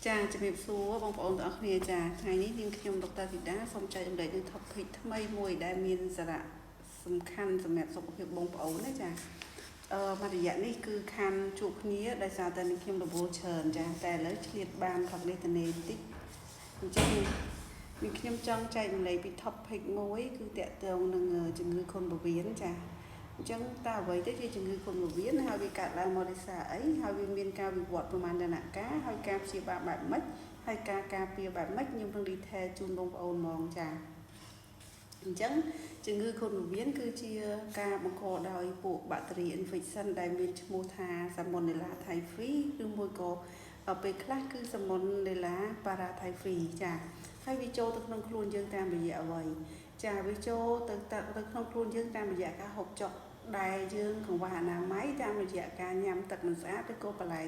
ចាជំរាបសួរបងប្អូនទាំងអស់គ្នាចាថ្ងៃនេះនាងខ្ញុំដុកទ័រធីតាសូមចែករំលែកនឹង topic ថ្មីមួយដែលមានសារៈសំខាន់សម្រាប់សុខភាពបងប្អូនណាចាមួយរយៈនេះគឺខានជួបគ្នាដោយសារតែនាងខ្ញុំរវល់ច្រើនចាតែឥឡូវឆ្លៀតបានផឹកនេះទៅនេះបន្តិចអញ្ចឹងនាងខ្ញុំចង់ចែករំលែកពី topic មួយគឺតាក់ទងនឹងជំងឺខុនពោះវៀនចាអញ្ចឹងតើអ្វីទៅជាជំងឺខុនពោះវៀនហើយវាកើតឡើងមកដោយសារអីហើយវាមានការវិវត្តប្រមាណដំណាក់កាលហើយការព្យាបាលបែបម៉េចហើយការការពារបែបម៉េចខ្ញុំនឹង detail ជូនបងប្អូនហ្មងចាអញ្ចឹងជំងឺខុនពោះវៀនគឺជាការបង្កដោយពួក bacteria infection ដែលមានឈ្មោះថា Salmonella typhi ឬមួយក៏ពេលខ្លះគឺ Salmonella paratyphi ចាហើយវាចូលទៅក្នុងខ្លួនយើងតាមរយៈអ្វីចាវាចូលទៅក្នុងខ្លួនយើងតាមរយៈការហូបចុកដែលយើងកង្វះអនាម័យតាមរយៈការញ៉ាំទឹកមិនស្អាតឬក៏បន្លែ